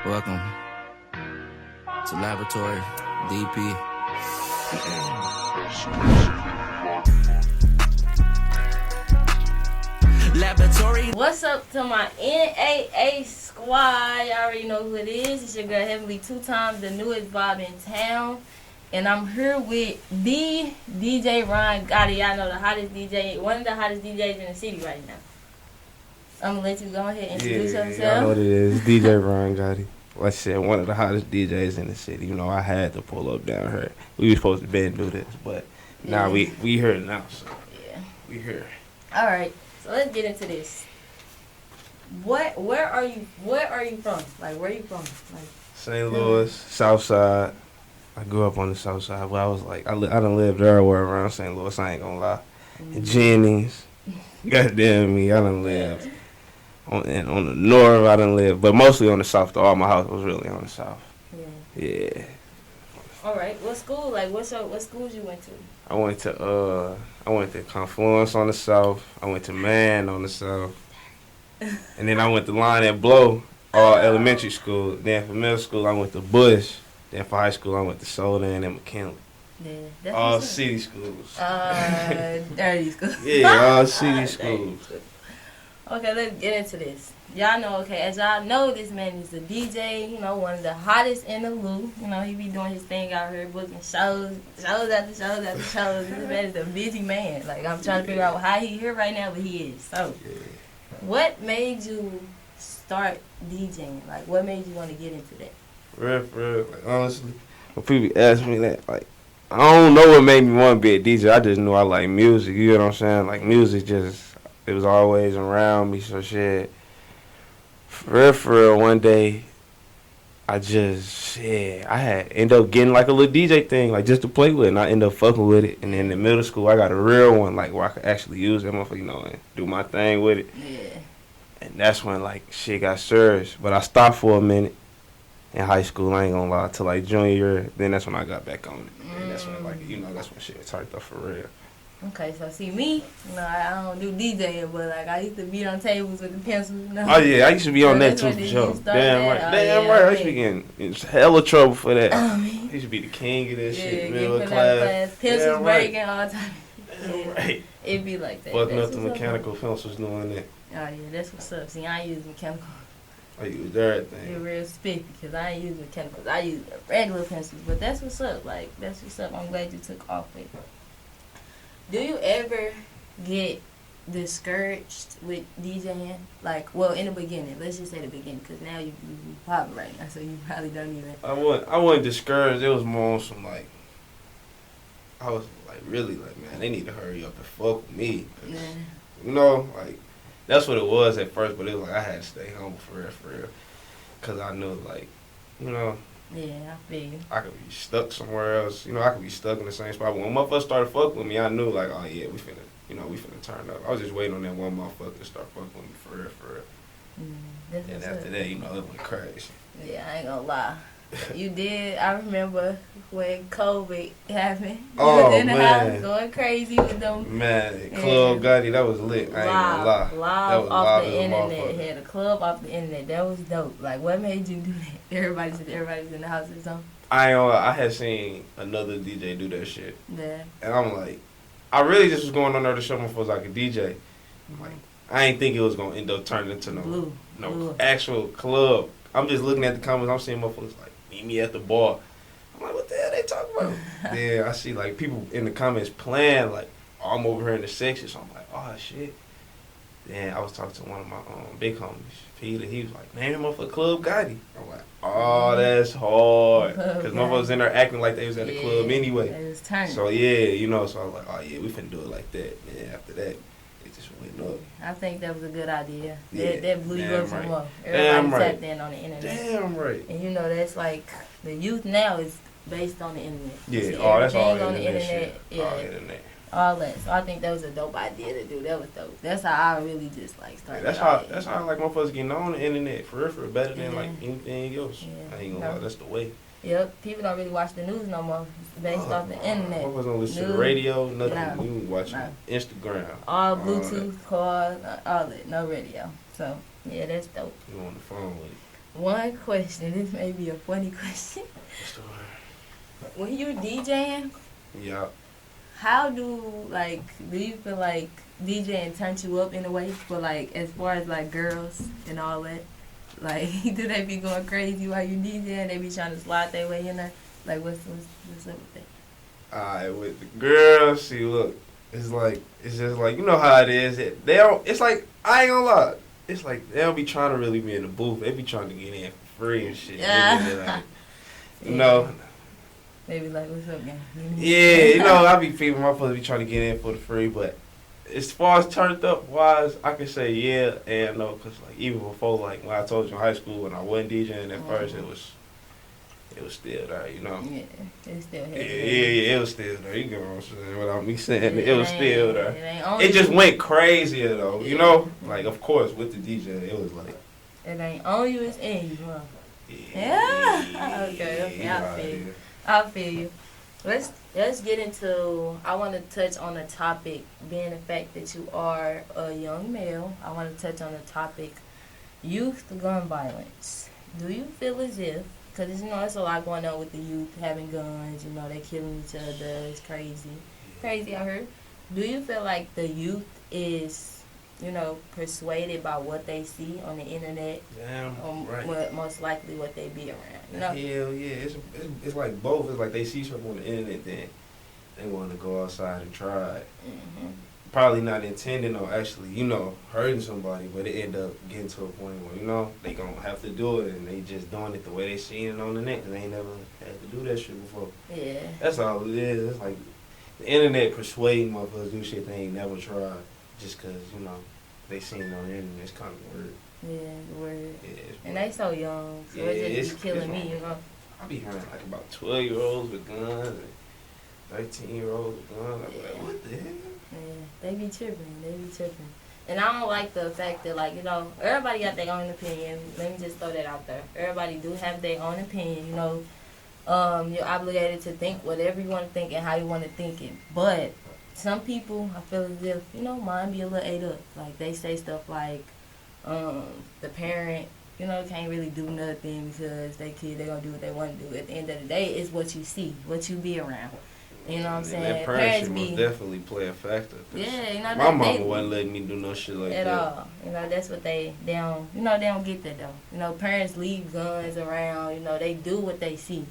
Welcome to Laboratory DP. Laboratory. What's up to my NAA squad? Y'all already know who it is. It's your girl Heavenly, 2 times the newest vibe in town. And I'm here with the DJ RONGOTTI. Y'all know the hottest DJ, one of the hottest DJs in the city right now. I'm going to let you go ahead and introduce yourself. Yeah, I know what it is. DJ RONGOTTI. Like I said, one of the hottest DJs in the city. You know, I had to pull up down here. We were supposed to be and do this, but now we here now. So Yeah. we here. All right. So let's get into this. Where are you from? Like, where are you from? Like, St. Louis, South Side. I grew up on the South Side, but I was like, I done lived everywhere around St. Louis. I ain't gonna lie. And Jennings, goddamn me, I done lived on the north. I done lived, but mostly on the south. Though all my house was really on the south. Yeah. All right. What school? Like, what schools you went to? I went to Confluence on the south. I went to Man on the south. And then I went to Line and Blow, all elementary school. Then for middle school, I went to Bush. Then for high school, I went to Solon and McKinley. Yeah, that's All what's up. city schools. Dirty schools. Yeah, all city schools. Okay, let's get into this. Y'all know, as y'all know, this man is a DJ, one of the hottest in the loop. He be doing his thing out here, booking shows after shows after shows. This man is a busy man. Like, I'm trying to figure out how he here right now, but he is. So, what made you start DJing? Like, what made you want to get into that? Real. Like, honestly, when people ask me that, like, I don't know what made me want to be a DJ. I just knew I like music. You know what I'm saying? Like, music just, it was always around me, so shit. For real, one day, I had ended up getting like a little DJ thing, like just to play with, and I ended up fucking with it. And then in middle school, I got a real one, like where I could actually use that motherfucker, and do my thing with it. Yeah. And that's when like shit got serious. But I stopped for a minute in high school. I ain't gonna lie, till like junior year. Then that's when I got back on it. And that's when that's when shit turned up for real. Okay, so see me, I don't do DJing, but like I used to beat on tables with the pencils. Oh yeah, I used to be on that too for sure. Damn right. I used to be getting in hella trouble for that. I used to be the king of that shit, middle class. Pencils breaking all the time. Damn right. It be like that. Fucking up the mechanical pencils doing that. Oh yeah, that's what's up. See, I ain't use mechanical. I use everything. You're real spiffy because I ain't use mechanicals. I use regular pencils, but that's what's up. Like, that's what's up. I'm glad you took off with it. Do you ever get discouraged with DJing? Like, well, in the beginning. Let's just say the beginning, because now you popping right now, so you probably don't even. I wasn't discouraged. It was more on some, like, I was, like, really, like, man, they need to hurry up and fuck with me. Like, that's what it was at first, but it was like I had to stay home for real. Because I knew, like, Yeah, I feel you. I could be stuck somewhere else. I could be stuck in the same spot. When motherfuckers started fucking with me, I knew, like, oh, yeah, we finna turn up. I was just waiting on that one motherfucker to start fucking with me for real. And after that, it went crazy. Yeah, I ain't gonna lie. You did. I remember when COVID happened. You Oh, was in the man. house going crazy with them. Man, Club Gotti, that was lit. I ain't gonna lie. That Live was off live the as a internet. motherfucker. Had a club off the internet. That was dope. Like, what made you do that? Everybody's in the house or something. I ain't gonna lie. I had seen another DJ do that shit. Yeah. And I'm like, I really just was going on there to show myself like a DJ. Like, I ain't think it was gonna end up turning into no actual club. I'm just looking at the comments. I'm seeing motherfuckers like, meet me at the bar. I'm like, what the hell they talking about? Then I see like people in the comments playing like, oh, I'm over here in the section. So I'm like, oh shit. Then I was talking to one of my big homies, Peter. He was like, man, motherfucker Club Gotti. I'm like, oh, that's hard. Because motherfuckers in there acting like they was at the club anyway. It was turning. So yeah, so I was like, oh yeah, we finna do it like that. And after that, it just went up. I think that was a good idea. Yeah, that blew you up some right. more. Damn Everybody right. tapped in on the internet. Damn right. And that's like, the youth now is based on the internet. Yeah, See, that's all everything on the internet internet. shit. Yeah. All internet. All that. So I think that was a dope idea to do. That was dope. That's how I really just like started. Yeah, that's how like motherfuckers getting on the internet for real, better than like anything else. Yeah. I ain't gonna lie, that's the way. Yep. People don't really watch the news no more. It's based off the internet. Motherfuckers don't listen to News. the radio, nothing. No. We watch Instagram. All Bluetooth, calls, all that. No radio. So yeah, that's dope. You on the phone with it. one question. This may be a funny question. What's the word? When you're DJing, Yeah. how do you feel like DJing turns you up in a way for like as far as like girls and all that? Like, do they be going crazy while you DJing? They be trying to slide their way in there? Like, what's up with that? Alright, with the girls, see, look, it's just like, you know how it is. They don't, it's like, I ain't gonna lie. It's like, they don't be trying to really be in the booth. They be trying to get in for free and shit. Yeah. Like, you know. They be like, what's up, gang? Yeah, you know, I be feeling my supposed to be trying to get in for the free, but as far as turned up wise, I can say yeah and no, cause like even before, like when I told you in high school when I wasn't DJing at first, it was still there, you know. Yeah, it's still here. Yeah, it was still there. You get what I'm saying? Without me saying it was still there. It It just went crazier though, you know. Like of course with the DJ, it was like it ain't on you, it's in you, huh? yeah. Okay, I feel you. Let's get into. I want to touch on a topic, being the fact that you are a young male. I want to touch on the topic, youth gun violence. Do you feel as if, because you know it's a lot going on with the youth having guns. You know they killing each other. It's crazy out here. Do you feel like the youth is, persuaded by what they see on the internet? Damn, right. What most likely what they be around. Hell yeah, it's like both. It's like they see something on the internet, then they want to go outside and try it. Mm-hmm. Probably not intending on actually, hurting somebody, but it end up getting to a point where, they gonna have to do it, and they just doing it the way they seen it on the net, because they ain't never had to do that shit before. Yeah. That's all it is. It's like the internet persuading motherfuckers to do shit they ain't never tried, just because, they seen it on the internet. It's kind of weird. Yeah, word. Yeah, and they so young, so it just be killing me, I be hearing like about 12-year-olds with guns and 13-year-olds with guns. I be like, what the hell? Yeah, they be tripping. And I don't like the fact that, everybody got their own opinion. Let me just throw that out there. Everybody do have their own opinion, You're obligated to think whatever you want to think and how you want to think it. But some people, I feel as if, mine be a little ate up. Like, they say stuff like, the parent, can't really do nothing because they kid, they gonna do what they want to do. At the end of the day, it's what you see, what you be around. You know what I'm saying? That parents most definitely play a factor. Yeah, my mama wasn't letting me do no shit like that. At all. That's what they don't, they don't get that though. Parents leave guns around, they do what they see.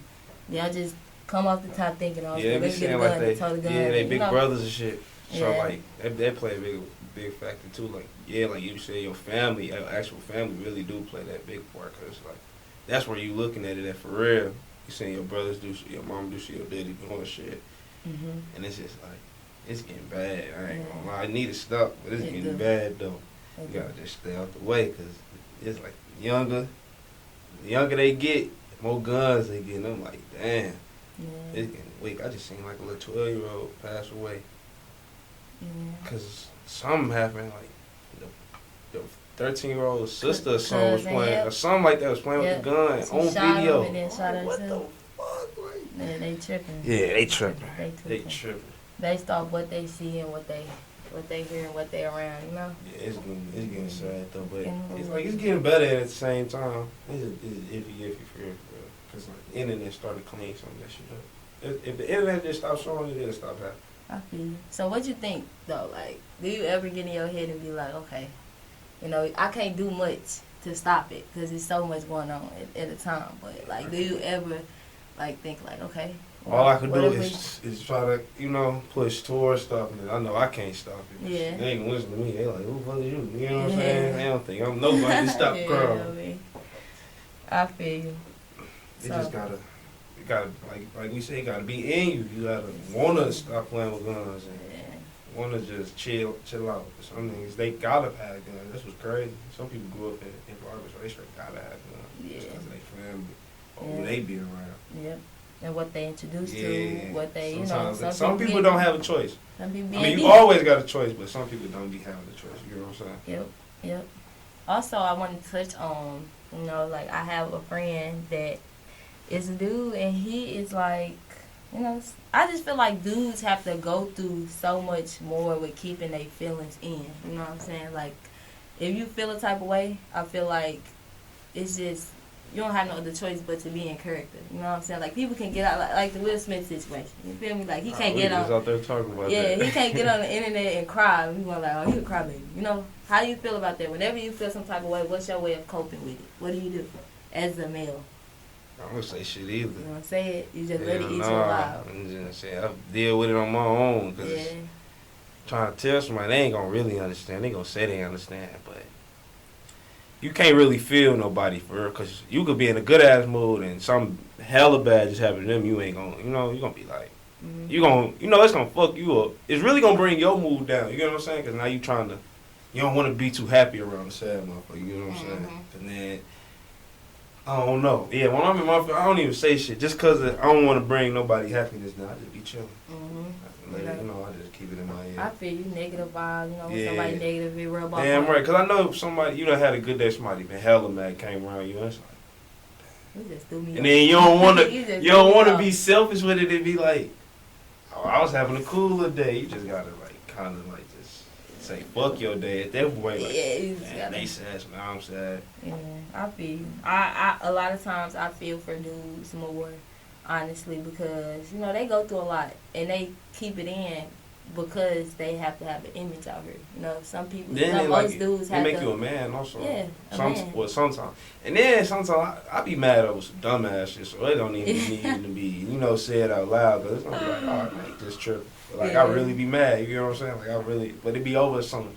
They don't just come off the top thinking, they be saying like they big brothers and shit. So like, they play a big factor too. Like, like you say, your family, your actual family really do play that big part, because like, that's where you looking at it at for real. You seeing your brothers do shit, your mom do shit, your daddy doing shit. Mm-hmm. And it's just like, it's getting bad. I ain't gonna lie, I need to stop, but it's getting bad though. You gotta just stay out the way, because it's like, the younger they get, the more guns they get, and I'm like, damn. Yeah. It's getting weak. I just seen like a little 12-year-old pass away. Because something happened, like, the 13-year-old sister or something was playing, or something like that, was playing with the gun on video. And then shot what herself. the fuck? Like, yeah, they tripping. Yeah, they tripping. Based off what they see and what they hear and what they around, Yeah, it's getting sad though, but it's getting better at the same time. It's iffy for real. Because like, the internet started cleaning some of that shit up. If the internet just stopped showing it, it'll stop happening. I feel you. So what you think though? Like, do you ever get in your head and be like, okay, I can't do much to stop it because there's so much going on at a time. But like, do you ever think like, okay? All I could do is try to, push towards stuff, and I know I can't stop it. Yeah. They ain't gonna listen to me. They like, who the fuck is you? You know what I'm saying? They don't think I'm nobody to stop the crowd. I feel you. It just gotta like we say, gotta be in you. You gotta wanna stop playing with guns and wanna just chill out. Some niggas, they gotta have guns. That's what's crazy. Some people grew up in environments where they straight gotta have guns. Yeah. Because they family or who they be around. Yep. And what they introduced to, what they, some people don't have a choice. Some people you always got a choice, but some people don't be having a choice. You know what I'm saying? Yep. Also, I want to touch on, I have a friend that is a dude, and he is like, I just feel like dudes have to go through so much more with keeping their feelings in. You know what I'm saying? Like, if you feel a type of way, I feel like it's just you don't have no other choice but to be in character. You know what I'm saying? Like, people can get out, like the Will Smith situation. You feel me? Like, he can't get on. Out there talking about yeah, that. he can't get on the internet and cry. And people are like, oh, he a crybaby. You know, how do you feel about that? Whenever you feel some type of way, what's your way of coping with it? What do you do as a male? I don't say shit either. You know what I'm saying? You just let it eat you alive. I'm just saying, I deal with it on my own. Cause trying to tell somebody, they ain't gonna really understand. They gonna say they understand, but you can't really feel nobody for real. Cause you could be in a good ass mood and some hella bad just happened to them. You ain't gonna, you know, you gonna be like, you gonna, you know, it's gonna fuck you up. It's really gonna bring your mood down. You know what I'm saying? Cause now you trying to, you don't want to be too happy around the sad motherfucker. You know what I'm saying? And then, I don't know. Yeah, when I'm in my, I don't even say shit. Just cause I don't want to bring nobody happiness down. I just be chilling. You know, I just keep it in my head. I feel you, negative vibe, you know, when somebody negative, it rub off. Damn right, because I know if somebody, you done had a good day, somebody been hella mad, came around you, and it's like, you just threw me and then you don't want to, you don't want to be selfish with it and be like, oh, I was having a cooler day. You just gotta like, kind of like just say, fuck your day at that point. Like, you just man, they sad, so now I'm sad. Yeah, I feel you. I a lot of times I feel for dudes more, honestly, because, you know, they go through a lot and they keep it in because they have to have an image out here. You know, some people, most dudes have to. They make you a man also. Yeah, man. Well, sometimes. And then sometimes I be mad over some dumbass shit, so it don't even need to be, you know, said out loud, because it's going to be like, all right, man, just tripping. Like, I really be mad, you know what I'm saying? Like, I really, but it be over some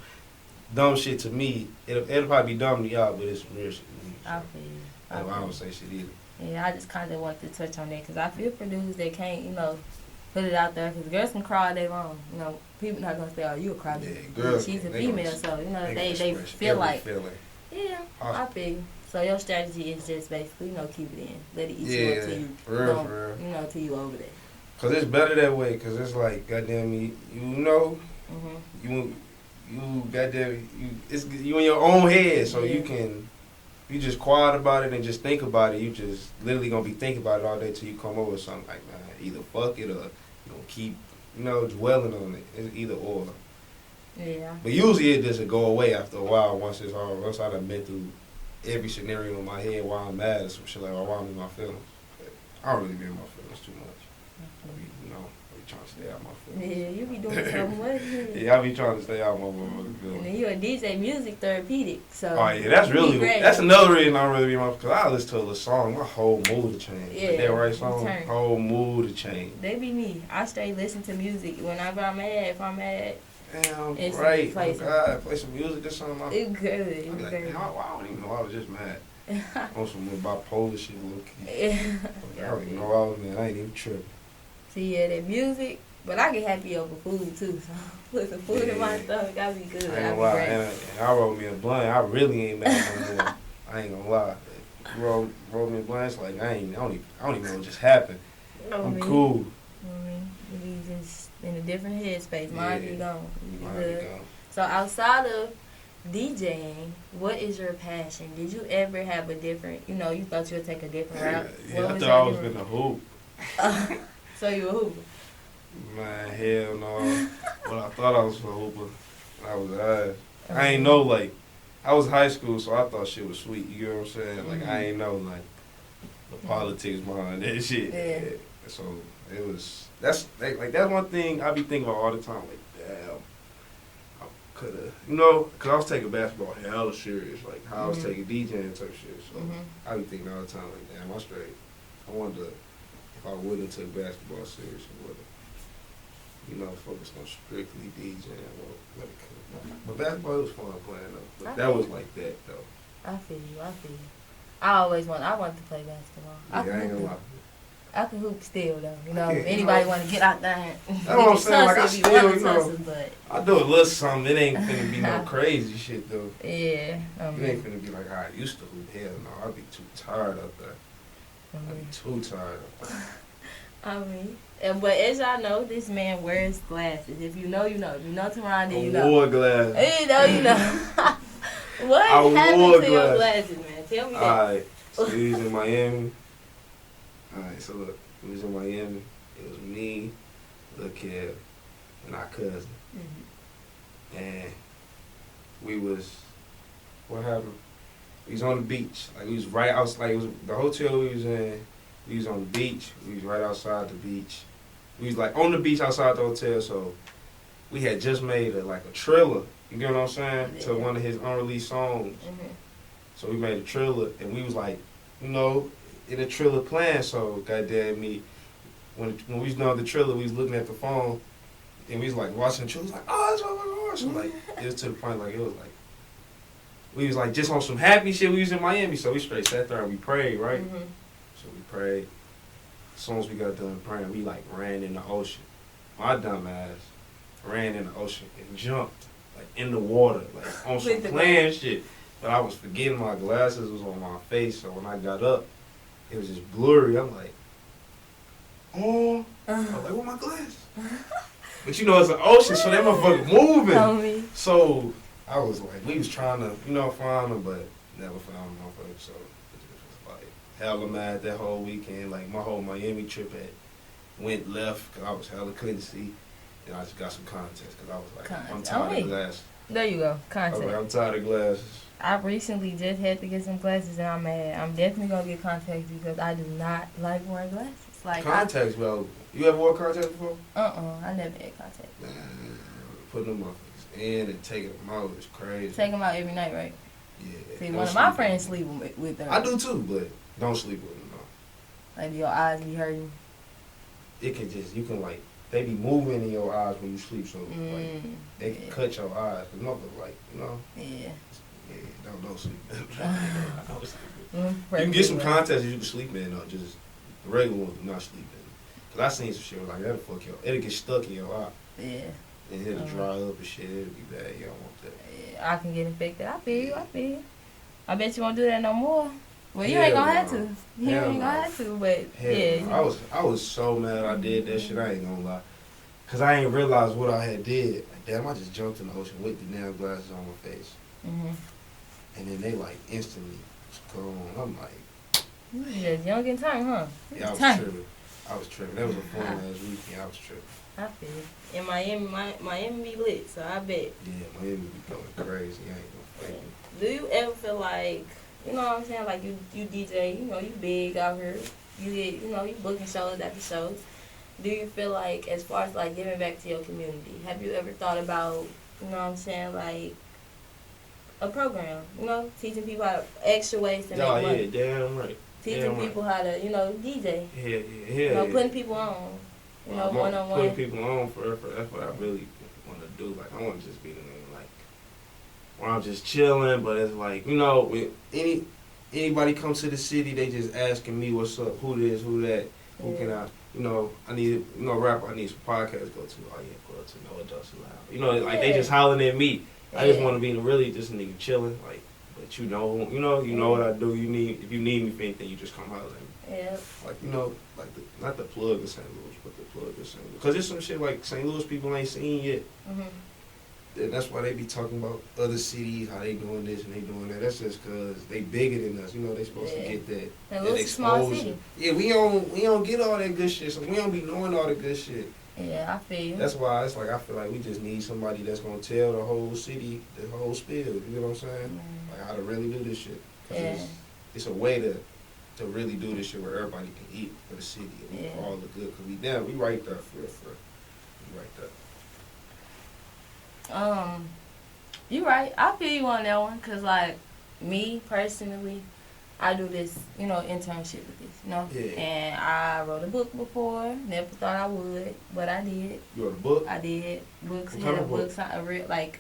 dumb shit to me. It'll probably be dumb to y'all, but it's some real shit to me. So. I feel you. I don't say shit either. Yeah, I just kind of want to touch on that because I feel for dudes that can't, you know, put it out there, because girls can cry all day long. You know, people not going to say, oh, you a crybaby. Yeah, girls, she's a female, so, you know, they feel like, feeling. Yeah, I feel you. So your strategy is just basically, you know, keep it in. Let it eat you up till you, for real. You know, till you over there. Because it's better that way, because it's like, goddamn, you know, you goddamn, it's you in your own head, so you can, you just quiet about it and just think about it. You just literally going to be thinking about it all day till you come over with something like, man, either fuck it or you gonna keep, you know, dwelling on it. It's either or. Yeah. But usually it doesn't go away after a while once I done been through every scenario in my head while I'm mad or some shit like while I'm in my feelings. But I don't really be in my feelings too much. You know, I be trying to stay out of my feelings. Yeah, you be doing something with it. Yeah, I be trying to stay out of my feelings. And then you a DJ music therapeutic, so. Oh yeah, that's another reason I don't really be in my, because I listen to a little song, my whole mood will change. Yeah, like that right song, whole mood will change. They be me. I straight listen to music whenever I'm mad. If I'm mad, damn, right. Oh God, play some music or something. It's good. It's good. Like, I don't even know I was just mad. On some bipolar shit, low key. I don't even know I was mad. I ain't even tripping. See, yeah, that music, but I get happy over food too. So put some food in my stomach, I be good. I ain't gonna lie. And I rolled me a blunt. I really ain't mad no more. I ain't gonna lie. Rolled me a blunt. It's like I don't even know what just happened. I'm cool. You be just in a different headspace. Mine be gone. Mine be gone. So outside of DJing, what is your passion? Did you ever have a different, you know, you thought you would take a different route? Yeah, I thought I was gonna hoop. So you a hooper? Man, hell no. But I thought I was a hooper. I was ass. I ain't know, like, I was high school, so I thought shit was sweet. You know what I'm saying? Like, I ain't know, like, the politics behind that shit. Yeah. So it was, that's one thing I be thinking about all the time. Like, damn, I could have, you know, because I was taking basketball hella serious. Like, how I was taking DJing type shit. So I be thinking all the time, like, damn, I'm straight. I wonder if I wouldn't have took basketball serious or whatever. You know, focused on strictly DJing. But basketball was fun playing though. But that was like that though. I feel you. I wanted to play basketball. Yeah, I ain't gonna lie. I can hoop still though. You know, if anybody want to get out there. That's what I'm saying. Like I still, you know, I do a little something. It ain't finna be no crazy shit though. Yeah. It ain't finna be like how I used to hoop. Hell no, I'd be too tired up there. I'd be too tired up there. But as y'all know, this man wears glasses. If you know, you know. If you know Teron, then you know. I wore glasses. You know. What happened to your glasses, man? Tell me that. Alright, so we was in Miami. Alright, so look, we was in Miami. It was me, Lil Kev, and our cousin. And we was, what happened? We was on the beach. Like we was right outside. Like it was the hotel we was in. We was on the beach. We was right outside the beach. We was like on the beach outside the hotel. So we had just made a trailer. You get what I'm saying? Yeah. To one of his unreleased songs. So we made a trailer, and we was like, you know, in the trailer playing. So goddamn me, when we was doing the trailer, we was looking at the phone, and we was like watching the trailer. Like, oh, that's what my gosh. So like it was to the point like it was like we was like just on some happy shit. We was in Miami, so we straight sat there and we prayed, right? So we prayed. As soon as we got done praying, we like ran in the ocean. My dumb ass ran in the ocean and jumped like in the water, like on some playing shit. But I was forgetting my glasses was on my face, so when I got up, it was just blurry. I'm like, oh, I was like, where my glasses? But you know, it's an ocean, so that motherfucker moving. So I was like, we was trying to, you know, find them, but never found them motherfucker. So it was like hella mad that whole weekend. Like my whole Miami trip went left because I was hella couldn't see. And I just got some contacts because I was like, I'm tired of glasses. There you go, contacts. I'm tired of glasses. I recently just had to get some glasses and I'm mad. I'm definitely gonna get contacts because I do not like wearing glasses. Like contacts, well, you ever wore contacts before? I never had contacts. Man, putting them motherfuckers in and taking them out is crazy. Take them out every night, right? Yeah. See, one of my friends sleep with them. I do too, but don't sleep with them, no. Like your eyes be hurting. It can just, you can like, they be moving in your eyes when you sleep, so like, they can cut your eyes. Cause motherfuckers like, you know. Yeah. Yeah, don't sleep. Don't sleep. You can get some contacts you can sleep in, though. Just the regular ones do not sleep in. Cause I seen some shit like that'll fuck you. It'll get stuck in your eye. Yeah. And it'll dry up and shit. It'll be bad. You don't want that. Yeah, I can get infected. I feel you. I bet you won't do that no more. Well, you ain't gonna have to. You ain't gonna have to, but yeah. I was so mad I did that shit. I ain't gonna lie. Cause I ain't realized what I had did. Like, damn, I just jumped in the ocean with the damn glasses on my face. And then they like instantly gone. I'm like, you just young and time, huh? Yeah, I was tripping. That was a fun last weekend. I was tripping. I feel. In Miami, Miami be lit, so I bet. Yeah, Miami be going crazy. I ain't gonna fake it. Do you ever feel like, you know what I'm saying, like you DJ, you know, you big out here, you get, you know, you booking shows after shows. Do you feel like, as far as like giving back to your community, have you ever thought about, you know what I'm saying, like a program, you know, teaching people how to extra ways to make money? Yeah, damn right. Teaching people how to, you know, DJ. Yeah. You know, putting people on. You know, one-on-one. Putting people on for that's what I really want to do. Like, I want to just be the nigga, like, where I'm just chilling, but it's like, you know, when anybody comes to the city, they just asking me what's up, who this, who that, who can I, you know, I need, you know, rapper, I need some podcasts to go to. Oh, yeah, go to No Adults Allowed. You know, like, they just hollering at me. I just want to be really just a nigga chilling, like, but you know what I do. If you need me for anything, you just come holler at me. Yeah. Like, you know, like not the plug of St. Louis, but the plug of St. Louis. Because there's some shit like St. Louis people ain't seen yet. And that's why they be talking about other cities, how they doing this and they doing that. That's just because they bigger than us. You know, they supposed to get that exposure. Yeah, we don't get all that good shit, so we don't be knowing all the good shit. Yeah, I feel you. That's why it's like I feel like we just need somebody that's gonna tell the whole city, the whole spiel. You know what I'm saying? Like how to really do this shit. Cause it's a way to really do this shit where everybody can eat for the city and for all the good. Cause we right there for we right there. You right. I feel you on that one. Cause like me personally, I do this, you know, internship with this, you know. Yeah. And I wrote a book before. Never thought I would, but I did. You wrote a book? I did. Books. Had a book, like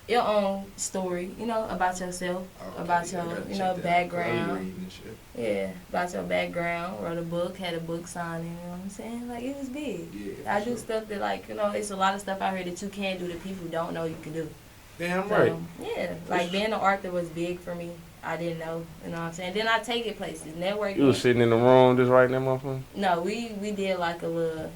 your own story, you know, about yourself, about your, you know, background. Yeah, about your background. Wrote a book, had a book signing, you know what I'm saying? Like, it was big. Yeah, I do stuff that, like, you know, it's a lot of stuff out here that you can do that people don't know you can do. Damn right. Yeah, like being an author was big for me. I didn't know, you know what I'm saying? Then I take it places, networking. You was sitting in the room just writing that motherfucker? No, we did like a little,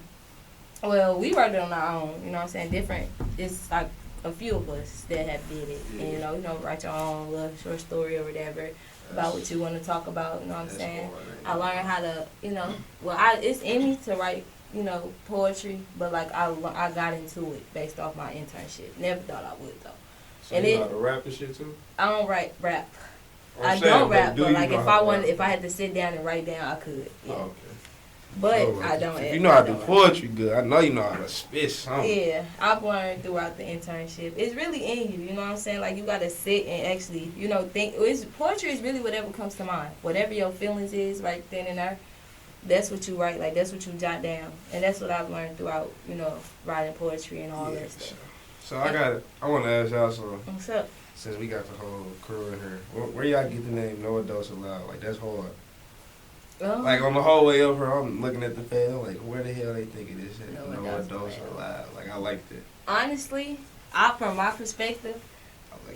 well, we worked it on our own, you know what I'm saying? Different, it's like a few of us that have did it. Yeah. And, you know, write your own little short story or whatever about what you want to talk about, you know what I'm saying? I learned how to, you know, well, it's in me to write, you know, poetry, but like I got into it based off my internship. Never thought I would though. So and you know how to rap and shit too? I don't write rap. I don't rap, but like if I had to sit down and write down, I could. Yeah. Oh, okay. But I don't. If you know how to do poetry good, I know you know how to spit something. Yeah, I've learned throughout the internship. It's really in you, you know what I'm saying? Like, you got to sit and actually, think. Poetry is really whatever comes to mind. Whatever your feelings is right then and there, that's what you write. Like, that's what you jot down. And that's what I've learned throughout, writing poetry and all that stuff. So I want to ask y'all something. What's up? Since we got the whole crew in here, where y'all get the name No Adults Allowed? Like, that's hard. Like, on the whole way over, I'm looking at the page, I'm like, where the hell they think it is? No Adults Allowed. Like, I liked it. Honestly, from my perspective,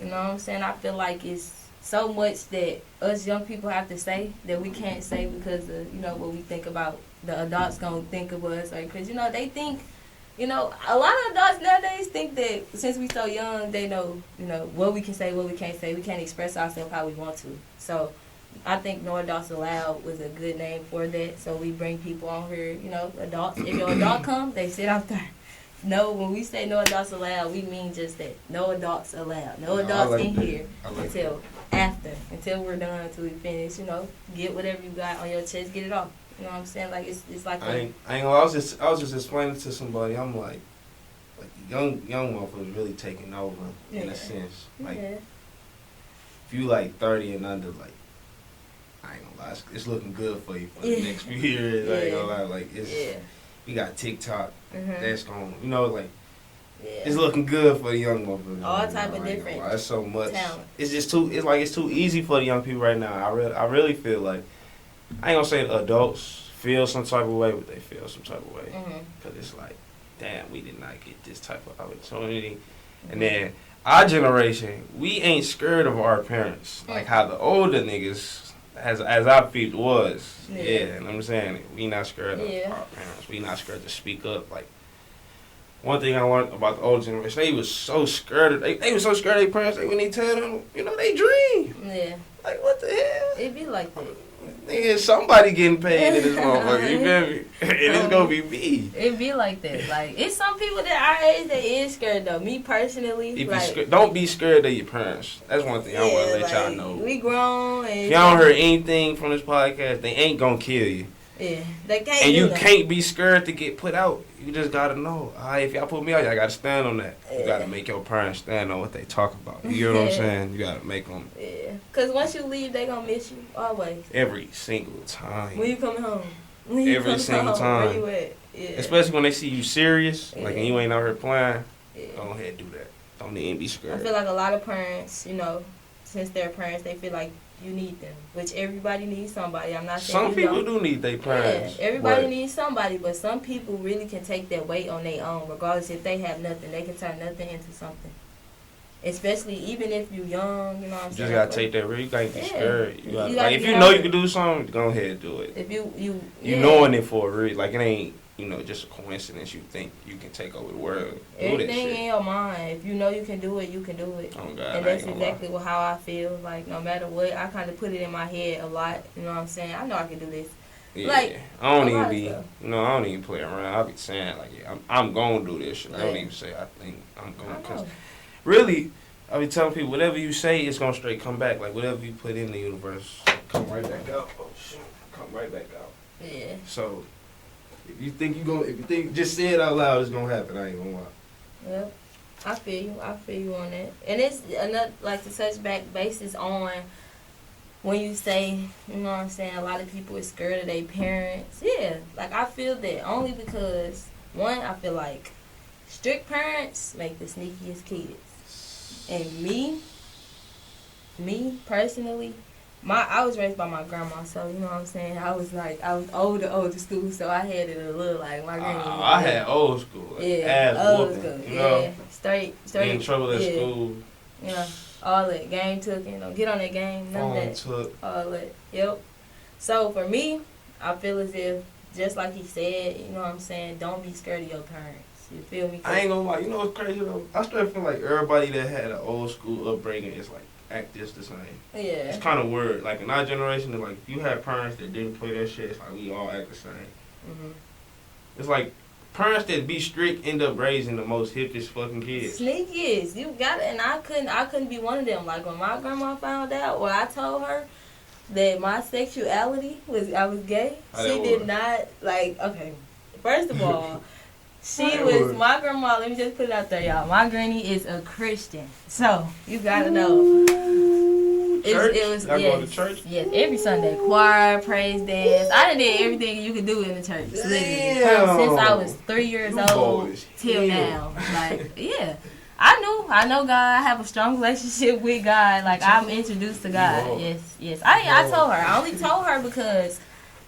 you know what I'm saying, I feel like it's so much that us young people have to say that we can't say because of, what we think about the adults going to think of us. Like, because, they think, a lot of adults nowadays think that since we so young, they know, what we can say, what we can't say. We can't express ourselves how we want to. So I think No Adults Allowed was a good name for that. So we bring people on here, adults. If your adult come, they sit out there. No, when we say No Adults Allowed, we mean just that. No adults allowed. No adults in here until we're done, until we finish, get whatever you got on your chest, get it off. You know what I'm saying? Like, it's like I ain't gonna lie, I was just explaining to somebody, I'm like young motherfuckers really taking over in a sense. Like, if you like 30 and under, like, I ain't gonna lie, it's looking good for you for the next few years. I ain't gonna lie, like, we got TikTok, that's going, it's looking good for the young motherfuckers. All type of different. That's so much talent. It's just it's too easy for the young people right now. I really feel like, I ain't gonna say adults feel some type of way, but they feel some type of way. Because it's like, damn, we did not get this type of opportunity. And then our generation, we ain't scared of our parents. Like how the older niggas, as our feet was. Yeah, you know what I'm saying? We not scared of our parents. We not scared to speak up. Like, one thing I learned about the older generation, they was so scared. They was so scared of their parents, when they tell them, they dream. Yeah. Like, what the hell? It be like that. Nigga, somebody getting paid in this motherfucker, you feel me? And it's gonna be me. It be like that. Like, it's some people that our age that is scared though. Me personally, don't be scared of your parents. That's one thing I want to let y'all know. We grown. And if y'all don't hear anything from this podcast, they ain't gonna kill you. Yeah, they can't. And you can't be scared to get put out. You just gotta know. If y'all put me out, y'all gotta stand on that. You gotta make your parents stand on what they talk about. You know what I'm saying? You gotta make them. Yeah. Cause once you leave, they gonna miss you always. Every single time. When you coming home. Every single time. Where you at? Yeah. Especially when they see you serious, like, and you ain't out here playing. Go ahead and do that. Don't even be scared. I feel like a lot of parents, since they're parents, they feel like you need them, which everybody needs somebody. I'm not saying some people do need their parents. Yeah, everybody needs somebody, but some people really can take that weight on their own, regardless if they have nothing. They can turn nothing into something. Especially even if you're young, you know what I'm saying? You just gotta take that risk. You can't be scared. You gotta, like, if you know you can do something, go ahead and do it. If you knowing it for a reason, like, it ain't just a coincidence. You think you can take over the world. Everything in your mind. If you know you can do it, you can do it. Oh God, and that's exactly how I feel. Like, no matter what, I kind of put it in my head a lot. You know what I'm saying? I know I can do this. Yeah, like, I don't even play around. I be saying, like, I'm gonna do this shit. I don't even say I think I'm gonna. Cause really, I be telling people, whatever you say, it's gonna straight come back. Like, whatever you put in the universe, come right back out. Oh shit, come right back out. Yeah. So, if you think just say it out loud, it's gonna happen. I ain't gonna lie. Yep. I feel you on that. And it's another, like, to touch back basis on when you say, you know what I'm saying, a lot of people is scared of their parents. Yeah, like, I feel that only because, one, I feel like strict parents make the sneakiest kids. And me personally, I was raised by my grandma, so you know what I'm saying. I was old school, so I had it a little like my grandma. I had old school, old school. Straight. Get in trouble at school. Yeah, all that game took, get on that game, none of that. All that, yep. So for me, I feel as if, just like he said, you know what I'm saying, don't be scared of your parents. You feel me? I ain't gonna lie, what's crazy though? I still feel like everybody that had an old school upbringing is like act just the same. Yeah. It's kind of weird. Like, in our generation, like, if you had parents that didn't play that shit, it's like we all act the same. Mhm. It's like parents that be strict end up raising the most hippest fucking kids. Sneakiest. You got it. And I couldn't be one of them. Like, when my grandma found out, or I told her that my sexuality I was gay, she did not, like, okay, first of all, my grandma, let me just put it out there, y'all. My granny is a Christian. So, you gotta know. Church? It was, Y'all going to church? Yes, every Sunday. Choir, praise dance. I done did everything you could do in the church. Literally. Since I was 3 years old till now. Like, yeah. I know God. I have a strong relationship with God. Like, I'm introduced to God. Yes. I told her. I only told her because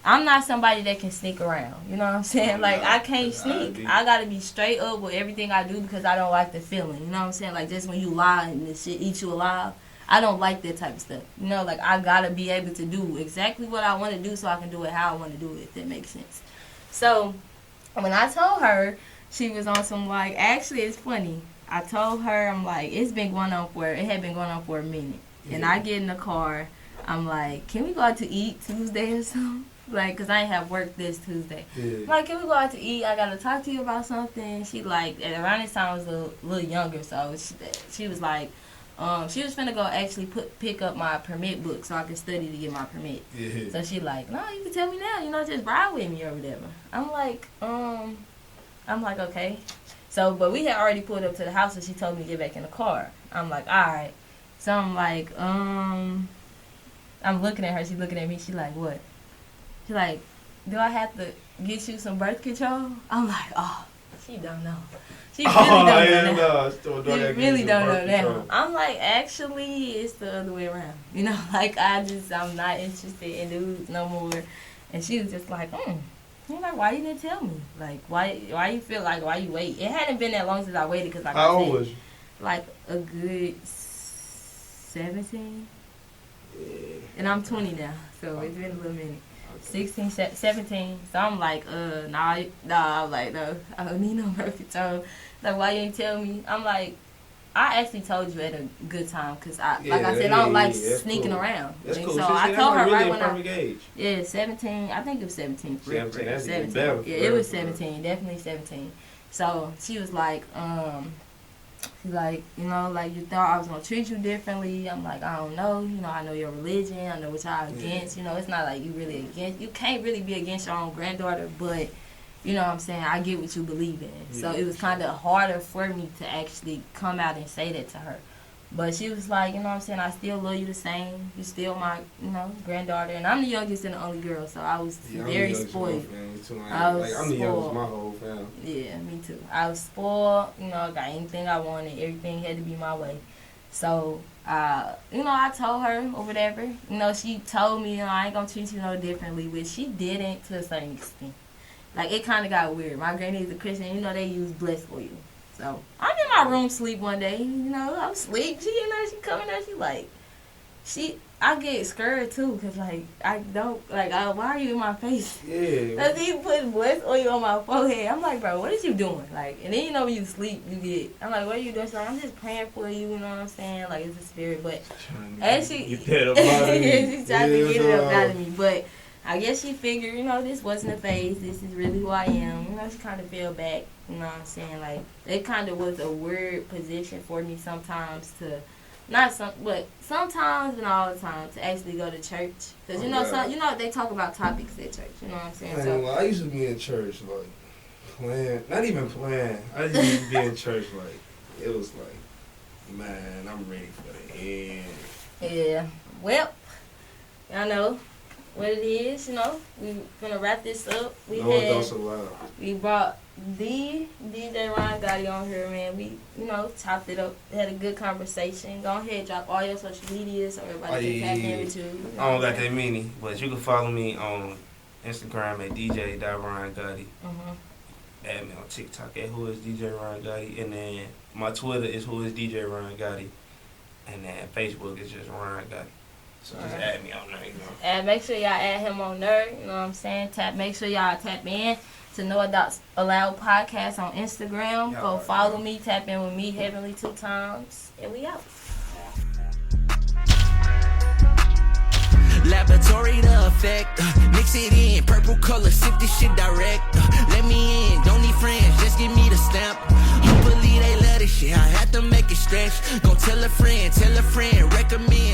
I'm not somebody that can sneak around. You know what I'm saying? Like, I can't sneak. I got to be straight up with everything I do because I don't like the feeling. You know what I'm saying? Like, just when you lie and this shit eat you alive. I don't like that type of stuff. You know, like, I got to be able to do exactly what I want to do so I can do it how I want to do it, if that makes sense. So, when I told her, she was on some, like, actually, it's funny. I told her, I'm like, it had been going on for a minute. And I get in the car, I'm like, can we go out to eat Tuesday or something? Like, because I ain't have work this Tuesday. Yeah. I'm like, can we go out to eat? I got to talk to you about something. She, like, around this time I was a little younger, so she was like, she was finna go actually pick up my permit book so I could study to get my permit. Yeah. So she like, no, you can tell me now, you know, just ride with me or whatever. I'm like, okay. So, but we had already pulled up to the house and she told me to get back in the car. I'm like, all right. So I'm like, I'm looking at her. She's looking at me. She like, what? She like, do I have to get you some birth control? I'm like, oh, she don't know. She really don't know that. I'm like, actually, it's the other way around. You know, like, I'm not interested in dudes no more. And she was just like, I'm like, why you didn't tell me? Like, why you feel like, why you wait? It hadn't been that long since I waited because, like, how old was you? Like, a good 17. Yeah. And I'm 20 now, so it's been a little minute. 16, 17. So I'm like, nah, I'm like, no, I don't need no birth control. Like, why you didn't tell me? I'm like, I actually told you at a good time because, like I said, I don't like sneaking around. That's cool. So I told her right when age. Yeah, 17. I think it was 17. 17. That's 17. Better. Yeah, it was 17. Definitely 17. So she was like, she's like, you know, like, you thought I was going to treat you differently. I'm like, I don't know. You know, I know your religion. I know what y'all against. You know, it's not like you really against. You can't really be against your own granddaughter, but, you know what I'm saying, I get what you believe in. So it was kind of harder for me to actually come out and say that to her. But she was like, you know what I'm saying, I still love you the same. You're still my, you know, granddaughter. And I'm the youngest and the only girl, so I was very spoiled. I'm the youngest of my whole family. Yeah, me too. I was spoiled. You know, I got anything I wanted. Everything had to be my way. So, you know, I told her or whatever. You know, she told me, you know, I ain't going to treat you no differently, which she didn't to a certain extent. Like, it kind of got weird. My granny is a Christian. You know, they use blessed oil. So, I'm in my room sleep one day. You know, I'm asleep. She, you know, she coming there. She like, I get scared, too, because, like, I don't, like, why are you in my face? Yeah. Because he put blessed oil on my forehead. I'm like, bro, what is you doing? Like, and then, you know, when you sleep, you get, I'm like, what are you doing? She's like, I'm just praying for you, you know what I'm saying? Like, it's a spirit. But, as she, she's trying to get it up out of me. But, I guess she figured, you know, this wasn't a phase. This is really who I am. You know, she kind of fell back. You know what I'm saying? Like, it kind of was a weird position for me sometimes to, but sometimes and all the time to actually go to church. Because, you know, they talk about topics at church. You know what I'm saying? Man, well, I used to be in church, like, playing. Not even playing. I just used to be in church, like, it was like, man, I'm ready for the end. Yeah. Well, y'all know what it is, you know. We gonna wrap this up. We brought the DJ Rongotti on here, man. We, you know, chopped it up, had a good conversation. Go ahead, drop all your social media so everybody can tap in with you. I don't got that many, but you can follow me on Instagram at dj.rongotti. Add me on TikTok at who is DJ Rongotti, and then my Twitter is who is DJ Rongotti, and then Facebook is just Rongotti. So just add me on there, you know. And make sure y'all add him on there, you know what I'm saying? Make sure y'all tap in to No Adults Allowed Podcast on Instagram. Go follow me, tap in with me, Heavenly 2 times, and we out. Laboratory the effect, mix sit in. Purple color, sip this shit direct. Let me in, don't need friends, just give me the stamp. Hopefully they love this shit, I have to make it stretch. Gon' tell a friend, recommend.